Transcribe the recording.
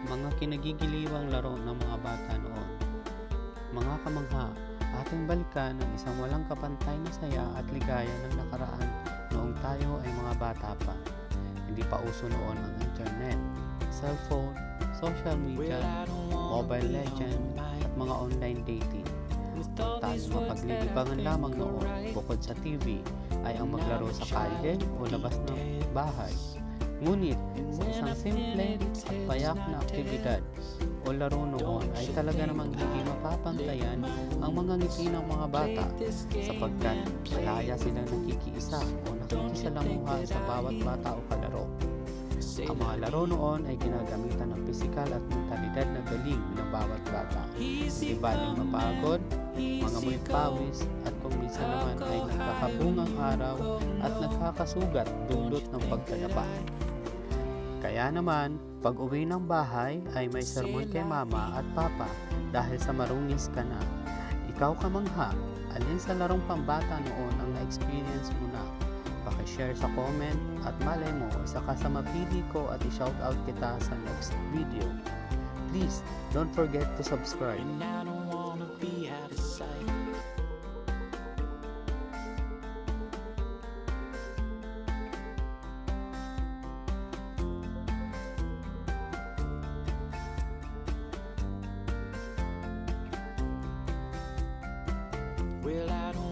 mga kinagigiliwang laro ng mga bata noon. Mga kamangha, ating balikan ang isang walang kapantay na saya at ligaya ng nakaraan noong tayo ay mga bata pa. Hindi pa uso noon ang internet, cellphone, social media, mobile legend, at mga online dating. Ang tanging mapaglilibangan lamang noon bukod sa TV ay ang maglaro sa kalye o labas ng bahay. Ngunit sa isang simple at payak na aktibidad o laro noon ay talaga namang hindi mapapantayan ang mga ngiti ng mga bata sapagkat malaya silang nakikiisa o nakikisalamuha sa bawat bata o kalaro. Ang mga laro noon ay ginagamitan ng pisikal at mentalidad na galing ng bawat bata. Hindi baling mapagod, mga may pawis at kung minsan naman ay nagkakabungang araw at nagkakasugat dulot ng pagkadapa. Kaya naman, pag uwi ng bahay ay may sermon kay mama at papa dahil sa marungis ka na. Ikaw kamangha, alin sa larong pambata noon ang na-experience mo na? Pakishare sa comment at malay mo, isa ka sa mapili ko at i-shoutout kita sa next video. Please, don't forget to subscribe. Well, I don't